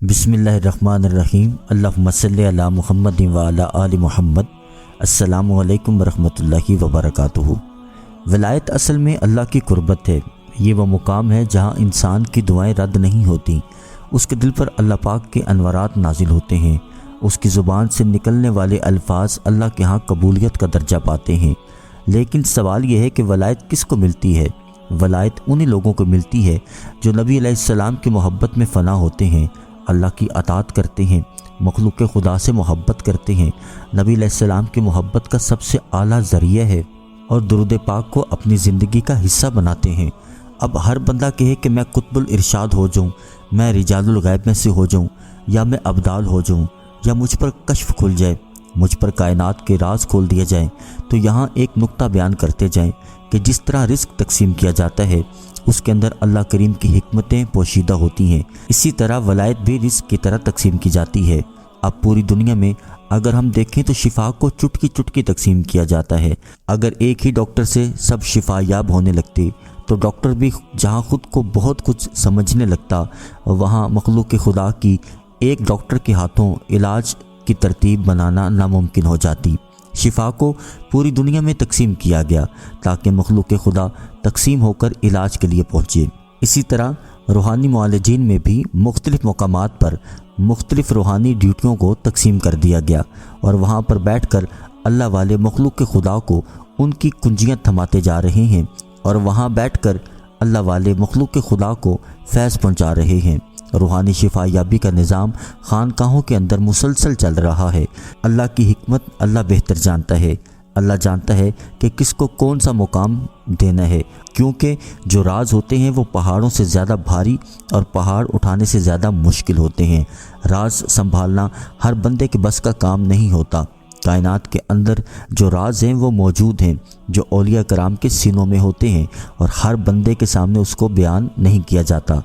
बिस्मिल्लाहिर्रहमानिर्रहीम। अल्लाहुम्मा सल्लि अला मुहम्मद व अला आलि मुहम्मद। अस्सलामु अलैकुम वरहमतुल्लाहि वबरकातुहू। वलायत असल में अल्लाह की कुर्बत है। ये वो मुकाम है जहाँ इंसान की दुआएं रद्द नहीं होती। उसके दिल पर अल्लाह पाक के अनवारात नाजिल होते हैं। उसकी ज़ुबान से निकलने वाले अल्फाज अल्लाह के यहाँ कबूलियत का दर्जा पाते हैं। लेकिन सवाल यह है कि वलायत किसको मिलती है? वलायत उन्हीं लोगों को मिलती है जो नबी अलैहिस्सलाम की मोहब्बत में फ़ना होते हैं, अल्लाह की अताअत करते हैं, मखलूक खुदा से मोहब्बत करते हैं। नबी अलैहिस्सलाम की मोहब्बत का सबसे आला ज़रिया है और दुरूद पाक को अपनी ज़िंदगी का हिस्सा बनाते हैं। अब हर बंदा कहे कि मैं कुतुबुल इरशाद हो जाऊँ, मैं रिजालुल गैब में से हो जाऊँ, या मैं अब्दाल हो जाऊँ, या मुझ पर कश्फ खुल जाए, मुझ पर कायनात के राज खोल दिए जाएं, तो यहाँ एक नुक्ता बयान करते जाएं कि जिस तरह रिस्क तकसीम किया जाता है उसके अंदर अल्लाह करीम की हिकमतें पोशीदा होती हैं, इसी तरह वलायत भी रिस्क की तरह तकसीम की जाती है। अब पूरी दुनिया में अगर हम देखें तो शिफा को चुटकी चुटकी तकसीम किया जाता है। अगर एक ही डॉक्टर से सब शिफायाब होने लगते तो डॉक्टर भी जहाँ खुद को बहुत कुछ समझने लगता, वहाँ मखलूक खुदा की एक डॉक्टर के हाथों इलाज की तरतीब बनाना नामुमकिन हो जाती। शिफा को पूरी दुनिया में तकसीम किया गया ताकि मखलूक खुदा तकसीम होकर इलाज के लिए पहुँचे। इसी तरह रूहानी मुआलिजीन में भी मुख्तलिफ़ मकामात पर मुख्तलिफ़ रूहानी ड्यूटियों को तकसीम कर दिया गया और वहाँ पर बैठकर अल्लाह वाले मखलूक खुदा को उनकी कुंजियाँ थमाते जा रहे हैं और वहाँ बैठकर अल्लाह वाले मखलूक खुदा को फैज़ पहुँचा रहे हैं। रूहानी शिफायाबी का निज़ाम खानकाहों के अंदर मुसलसल चल रहा है। अल्लाह की हिकमत अल्लाह बेहतर जानता है। अल्लाह जानता है कि किसको कौन सा मुकाम देना है, क्योंकि जो राज होते हैं वो पहाड़ों से ज़्यादा भारी और पहाड़ उठाने से ज़्यादा मुश्किल होते हैं। राज संभालना हर बंदे के बस का काम नहीं होता। कायनात के अंदर जो राज हैं वो मौजूद हैं जो औलिया कराम के सीनों में होते हैं और हर बंदे के सामने उसको बयान नहीं किया जाता,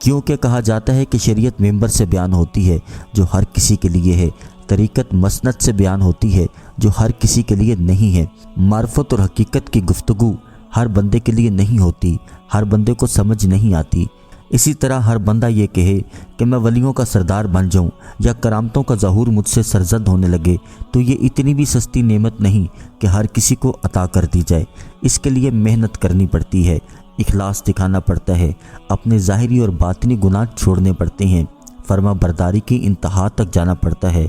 क्योंकि कहा जाता है कि शरीयत मेंबर से बयान होती है जो हर किसी के लिए है, तरीक़त मसनद से बयान होती है जो हर किसी के लिए नहीं है। मार्फत और हकीकत की गुफ्तगू हर बंदे के लिए नहीं होती, हर बंदे को समझ नहीं आती। इसी तरह हर बंदा ये कहे कि मैं वलियों का सरदार बन जाऊं या करामतों का ज़हूर मुझसे सरजद होने लगे, तो ये इतनी भी सस्ती नेमत नहीं कि हर किसी को अता कर दी जाए। इसके लिए मेहनत करनी पड़ती है, इखलास दिखाना पड़ता है, अपने ज़ाहिरी और बातिनी गुनाह छोड़ने पड़ते हैं, फर्मा बरदारी की इंतहा तक जाना पड़ता है।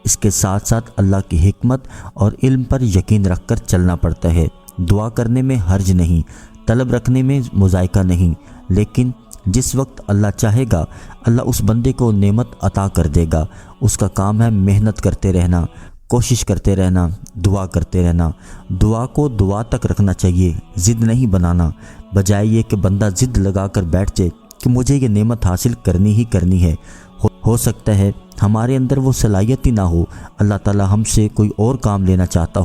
इसके साथ साथ अल्लाह की हिकमत और इल्म पर यकीन रखकर चलना पड़ता है। दुआ करने में हर्ज नहीं, तलब रखने में मुज़ायका नहीं, लेकिन जिस वक्त अल्लाह चाहेगा अल्लाह उस बंदे को नेमत अता कर देगा। उसका काम है मेहनत करते रहना, कोशिश करते रहना, दुआ करते रहना। दुआ को दुआ तक रखना चाहिए, ज़िद नहीं बनाना। बजाय ये कि बंदा ज़िद लगा कर बैठ जाए कि मुझे ये नेमत हासिल करनी ही करनी है। हो सकता है हमारे अंदर वो सलाहियत ही ना हो, अल्लाह ताला हमसे कोई और काम लेना चाहता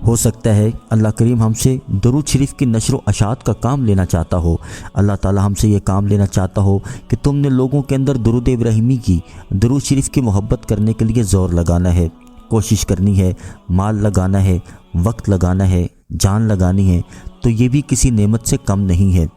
हो सकता है अल्लाह करीम हमसे दुरूद शरीफ की नशर व अशात का काम लेना चाहता हो। अल्लाह ताला हमसे ये काम लेना चाहता हो कि तुमने लोगों के अंदर दुरूद इब्राहिमी की, दुरूद शरीफ की मोहब्बत करने के लिए ज़ोर लगाना है, कोशिश करनी है, माल लगाना है, वक्त लगाना है, जान लगानी है, तो ये भी किसी नेमत से कम नहीं है।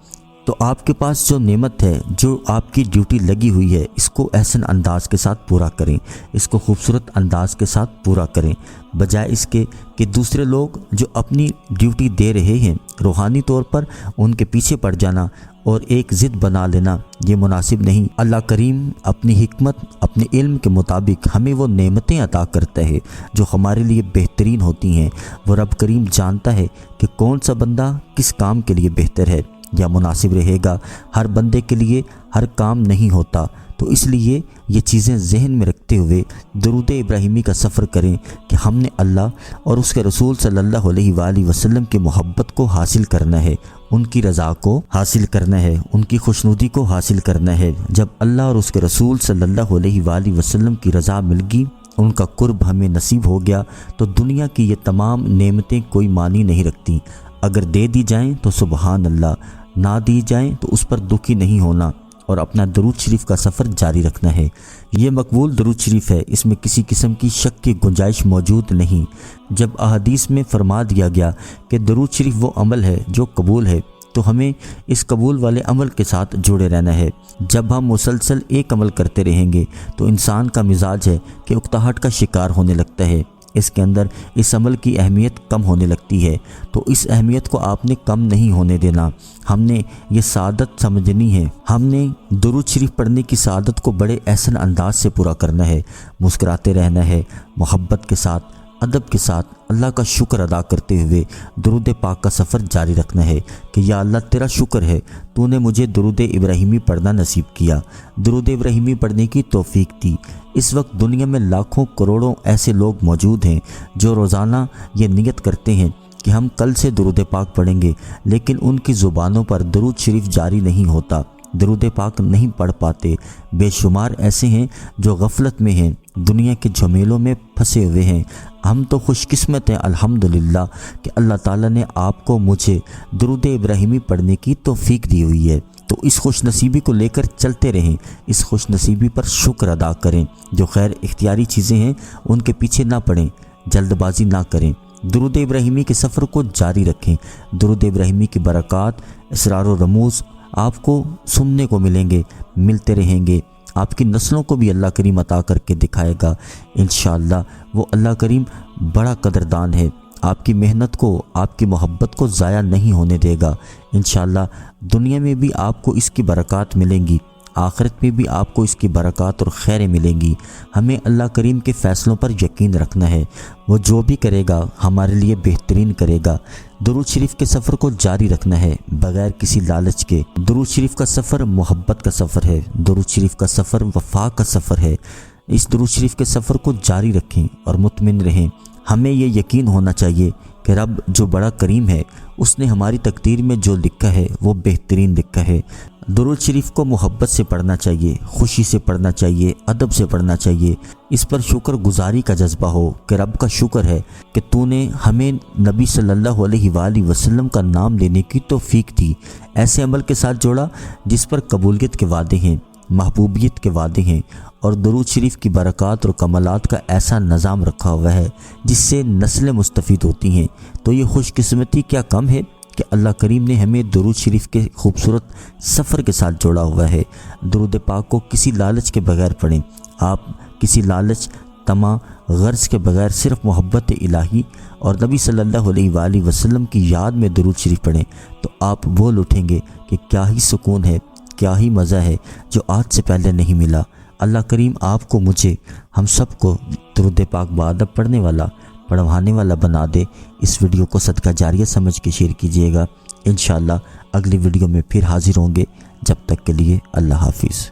तो आपके पास जो नेमत है, जो आपकी ड्यूटी लगी हुई है, इसको एहसन अंदाज के साथ पूरा करें, इसको खूबसूरत अंदाज के साथ पूरा करें, बजाय इसके कि दूसरे लोग जो अपनी ड्यूटी दे रहे हैं रूहानी तौर पर उनके पीछे पड़ जाना और एक ज़िद बना लेना, ये मुनासिब नहीं। अल्लाह करीम अपनी हिकमत, अपने इल्म के मुताबिक हमें वो नेमतें अता करता है जो हमारे लिए बेहतरीन होती हैं। वो रब करीम जानता है कि कौन सा बंदा किस काम के लिए बेहतर है या मुनासिब रहेगा। हर बंदे के लिए हर काम नहीं होता, तो इसलिए ये चीज़ें जहन में रखते हुए दुरूद इब्राहिमी का सफ़र करें कि हमने अल्लाह और उसके रसूल सल्लल्लाहु अलैहि वसल्लम की मोहब्बत को हासिल करना है, उनकी रज़ा को हासिल करना है, उनकी खुशनुदी को हासिल करना है। जब अल्लाह और उसके रसूल सल्लल्लाहु अलैहि वसल्लम की रज़ा मिल गई, उनका कुर्ब हमें नसीब हो गया, तो दुनिया की ये तमाम नेमतें कोई मानी नहीं रखती। अगर दे दी जाएँ तो सुबहान अल्लाह, ना दी जाएँ तो उस पर दुखी नहीं होना और अपना दरूद शरीफ का सफ़र जारी रखना है। ये मकबूल दरूद शरीफ है, इसमें किसी किस्म की शक की गुंजाइश मौजूद नहीं। जब अहादीस में फरमा दिया गया कि दरूद शरीफ वो अमल है जो कबूल है, تو ہمیں اس قبول والے عمل کے ساتھ جڑے رہنا ہے۔ جب ہم مسلسل ایک عمل کرتے رہیں گے تو انسان کا مزاج ہے کہ اکتاہٹ کا شکار ہونے لگتا ہے، اس کے اندر اس عمل کی اہمیت کم ہونے لگتی ہے۔ تو اس اہمیت کو آپ نے کم نہیں ہونے دینا، ہم نے یہ سعادت سمجھنی ہے، ہم نے درود شریف پڑھنے کی سعادت کو بڑے احسن انداز سے پورا کرنا ہے، مسکراتے رہنا ہے، محبت کے ساتھ، ادب کے ساتھ اللہ کا شکر ادا کرتے ہوئے درود پاک کا سفر جاری رکھنا ہے کہ یا اللہ تیرا شکر ہے، تو نے مجھے درود ابراہیمی پڑھنا نصیب کیا، درود ابراہیمی پڑھنے کی توفیق دی۔ اس وقت دنیا میں لاکھوں کروڑوں ایسے لوگ موجود ہیں جو روزانہ یہ نیت کرتے ہیں کہ ہم کل سے درود پاک پڑھیں گے، لیکن ان کی زبانوں پر درود شریف جاری نہیں ہوتا، درود پاک نہیں پڑھ پاتے۔ بے شمار ایسے ہیں جو غفلت میں ہیں، دنیا کے جھمیلوں میں پھنسے ہوئے ہیں۔ ہم تو خوش قسمت ہیں الحمدللہ کہ اللہ تعالیٰ نے آپ کو مجھے درود ابراہیمی پڑھنے کی توفیق دی ہوئی ہے۔ تو اس خوش نصیبی کو لے کر چلتے رہیں، اس خوش نصیبی پر شکر ادا کریں۔ جو خیر اختیاری چیزیں ہیں ان کے پیچھے نہ پڑیں، جلد بازی نہ کریں، درود ابراہیمی کے سفر کو جاری رکھیں۔ درود ابراہیمی کی برکات، اسرار و رموز آپ کو سننے کو ملیں گے، ملتے رہیں گے، آپ کی نسلوں کو بھی اللہ کریم عطا کر کے دکھائے گا انشاءاللہ۔ وہ اللہ کریم بڑا قدردان ہے، آپ کی محنت کو، آپ کی محبت کو ضائع نہیں ہونے دے گا انشاءاللہ۔ دنیا میں بھی آپ کو اس کی برکات ملیں گی، آخرت میں بھی آپ کو اس کی برکات اور خیریں ملیں گی۔ ہمیں اللہ کریم کے فیصلوں پر یقین رکھنا ہے، وہ جو بھی کرے گا ہمارے لیے بہترین کرے گا۔ درود شریف کے سفر کو جاری رکھنا ہے بغیر کسی لالچ کے۔ درود شریف کا سفر محبت کا سفر ہے، درود شریف کا سفر وفا کا سفر ہے۔ اس درود شریف کے سفر کو جاری رکھیں اور مطمئن رہیں۔ ہمیں یہ یقین ہونا چاہیے کہ رب جو بڑا کریم ہے، اس نے ہماری تقدیر میں جو لکھا ہے وہ بہترین لکھا ہے۔ درود شریف کو محبت سے پڑھنا چاہیے، خوشی سے پڑھنا چاہیے، ادب سے پڑھنا چاہیے۔ اس پر شکر گزاری کا جذبہ ہو کہ رب کا شکر ہے کہ تو نے ہمیں نبی صلی اللہ علیہ وآلہ وسلم کا نام لینے کی توفیق دی، ایسے عمل کے ساتھ جوڑا جس پر قبولیت کے وعدے ہیں، محبوبیت کے وعدے ہیں، اور درود شریف کی برکات اور کمالات کا ایسا نظام رکھا ہوا ہے جس سے نسلیں مستفید ہوتی ہیں۔ تو یہ خوش قسمتی کیا کم ہے کہ اللہ کریم نے ہمیں درود شریف کے خوبصورت سفر کے ساتھ جوڑا ہوا ہے۔ درود پاک کو کسی لالچ کے بغیر پڑھیں، آپ کسی لالچ، طمع، غرض کے بغیر صرف محبت الہی اور نبی صلی اللہ علیہ وآلہ وسلم کی یاد میں درود شریف پڑھیں تو آپ بول اٹھیں گے کہ کیا ہی سکون ہے، کیا ہی مزہ ہے جو آج سے پہلے نہیں ملا۔ اللہ کریم آپ کو، مجھے، ہم سب کو درود پاک بادب پڑھنے والا، پڑھوانے والا بنا دے۔ اس ویڈیو کو صدقہ جاریہ سمجھ کے شیئر کیجیے گا۔ انشاءاللہ اگلی ویڈیو میں پھر حاضر ہوں گے، جب تک کے لیے اللہ حافظ۔